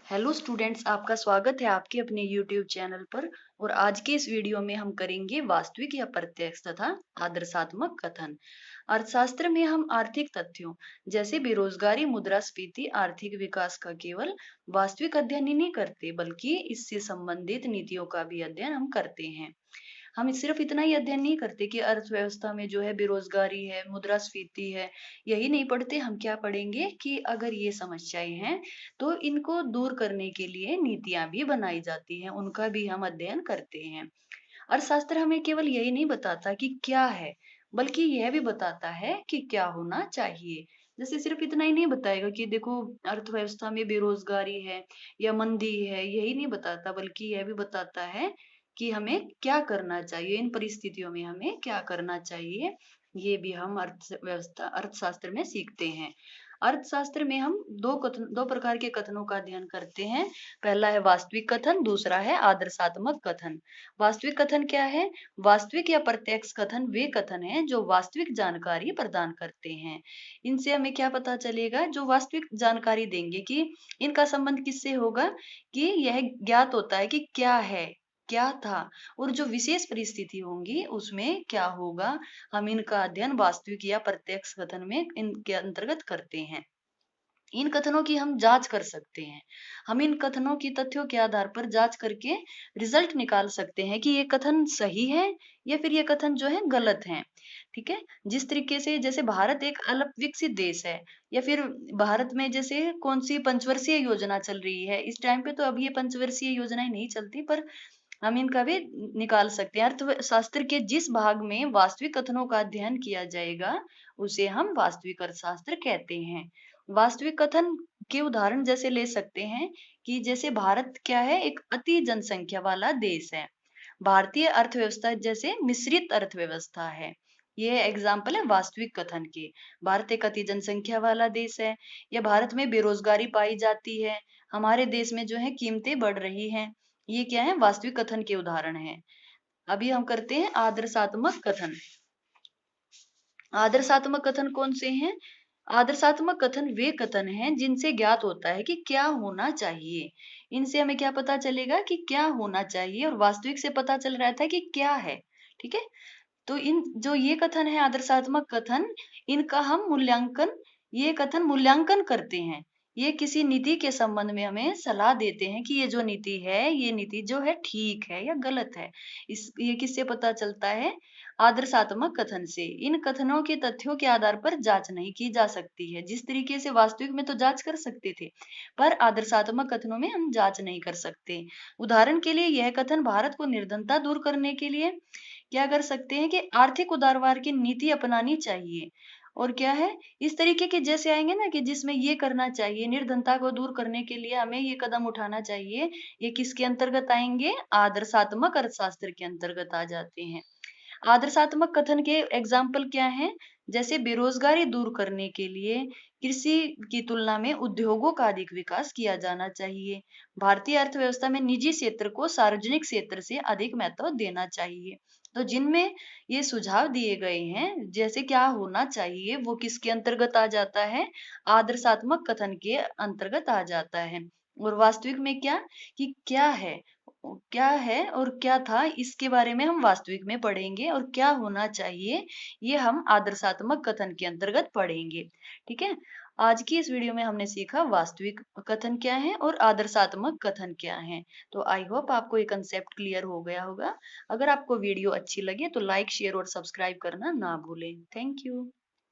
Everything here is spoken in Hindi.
हेलो स्टूडेंट्स, आपका स्वागत है आपके अपने यूट्यूब चैनल पर। और आज के इस वीडियो में हम करेंगे वास्तविक या प्रत्यक्ष तथा आदर्शात्मक कथन। अर्थशास्त्र में हम आर्थिक तथ्यों जैसे बेरोजगारी, मुद्रास्फीति, आर्थिक विकास का केवल वास्तविक अध्ययन ही नहीं करते, बल्कि इससे संबंधित नीतियों का भी अध्ययन हम करते हैं। हम सिर्फ इतना ही अध्ययन नहीं करते कि अर्थव्यवस्था में जो है बेरोजगारी है, मुद्रास्फीति है, यही नहीं पढ़ते। हम क्या पढ़ेंगे कि अगर ये समस्याएं हैं तो इनको दूर करने के लिए नीतियां भी बनाई जाती हैं, उनका भी हम अध्ययन करते हैं। अर्थशास्त्र हमें केवल यही नहीं बताता कि क्या है, बल्कि यह भी बताता है कि क्या होना चाहिए। जैसे सिर्फ इतना ही नहीं बताएगा कि देखो अर्थव्यवस्था में बेरोजगारी है या मंदी है, यही नहीं बताता, बल्कि यह भी बताता है कि हमें क्या करना चाहिए, इन परिस्थितियों में हमें क्या करना चाहिए। ये भी हम अर्थशास्त्र में सीखते हैं। अर्थशास्त्र में हम दो प्रकार के कथनों का अध्ययन करते हैं। पहला है वास्तविक कथन, दूसरा है आदर्शात्मक कथन। वास्तविक कथन क्या है? वास्तविक या प्रत्यक्ष कथन वे कथन हैं जो वास्तविक जानकारी प्रदान करते हैं। इनसे हमें क्या पता चलेगा? जो वास्तविक जानकारी देंगे कि इनका संबंध किससे होगा, कि यह ज्ञात होता है कि क्या है, क्या था, और जो विशेष परिस्थिति होंगी उसमें क्या होगा। हम इनका अध्ययन वास्तविक या प्रत्यक्ष कथन में इनके अंतर्गत करते हैं। इन कथनों की हम जांच कर सकते हैं। हम इन कथनों की तथ्यों के आधार पर जांच करके रिजल्ट निकाल सकते हैं कि ये कथन सही है या फिर ये कथन जो है गलत है। ठीक है। जिस तरीके से जैसे भारत एक अल्प विकसित देश है, या फिर भारत में जैसे कौन सी पंचवर्षीय योजना चल रही है इस टाइम पे, तो अब ये पंचवर्षीय योजनाएं नहीं चलती, पर हम इनका भी निकाल सकते हैं। अर्थशास्त्र के जिस भाग में वास्तविक कथनों का अध्ययन किया जाएगा उसे हम वास्तविक अर्थशास्त्र कहते हैं। वास्तविक कथन के उदाहरण जैसे ले सकते हैं कि जैसे भारत क्या है, एक अति जनसंख्या वाला देश है। भारतीय अर्थव्यवस्था जैसे मिश्रित अर्थव्यवस्था है। ये एग्जाम्पल है वास्तविक कथन के। भारत एक अति जनसंख्या वाला देश है, या भारत में बेरोजगारी पाई जाती है, हमारे देश में जो है कीमतें बढ़ रही हैं। ये क्या है? वास्तविक कथन के उदाहरण हैं। अभी हम करते हैं आदर्शात्मक कथन। आदर्शात्मक कथन कौन से हैं? आदर्शात्मक कथन वे कथन हैं जिनसे ज्ञात होता है कि क्या होना चाहिए। इनसे हमें क्या पता चलेगा कि क्या होना चाहिए, और वास्तविक से पता चल रहा था कि क्या है। ठीक है। तो इन जो ये कथन है आदर्शात्मक कथन, इनका हम मूल्यांकन, ये कथन मूल्यांकन करते हैं। ये किसी नीति के संबंध में हमें सलाह देते हैं कि ये जो नीति है, ये नीति जो है ठीक है या गलत है। ये किससे पता चलता है? आदर्शात्मक कथन से। इन कथनों के तथ्यों के आधार पर जांच नहीं की जा सकती है। जिस तरीके से वास्तविक में तो जांच कर सकते थे, पर आदर्शात्मक कथनों में हम जांच नहीं कर सकते। उदाहरण के लिए यह कथन भारत को निर्धनता दूर करने के लिए क्या कर सकते हैं कि आर्थिक उदारवाद की नीति अपनानी चाहिए। और क्या है, इस तरीके के जैसे आएंगे ना कि जिसमें ये करना चाहिए, निर्धनता को दूर करने के लिए हमें ये कदम उठाना चाहिए, ये किसके अंतर्गत आएंगे? आदर्शात्मक अर्थशास्त्र के अंतर्गत आ जाते हैं। आदर्शात्मक कथन के एग्जाम्पल क्या हैं? जैसे बेरोजगारी दूर करने के लिए कृषि की तुलना में उद्योगों का अधिक विकास किया जाना चाहिए। भारतीय अर्थव्यवस्था में निजी क्षेत्र को सार्वजनिक क्षेत्र से अधिक महत्व देना चाहिए। तो जिनमें ये सुझाव दिए गए हैं, जैसे क्या होना चाहिए, वो किसके अंतर्गत आ जाता है? आदर्शात्मक कथन के अंतर्गत आ जाता है। और वास्तविक में क्या, कि क्या है, क्या है और क्या था, इसके बारे में हम वास्तविक में पढ़ेंगे, और क्या होना चाहिए ये हम आदर्शात्मक कथन के अंतर्गत पढ़ेंगे। ठीक है। आज की इस वीडियो में हमने सीखा वास्तविक कथन क्या है और आदर्शात्मक कथन क्या है। तो आई होप आपको ये कंसेप्ट क्लियर हो गया होगा। अगर आपको वीडियो अच्छी लगे तो लाइक, शेयर और सब्सक्राइब करना ना भूलें। Thank you.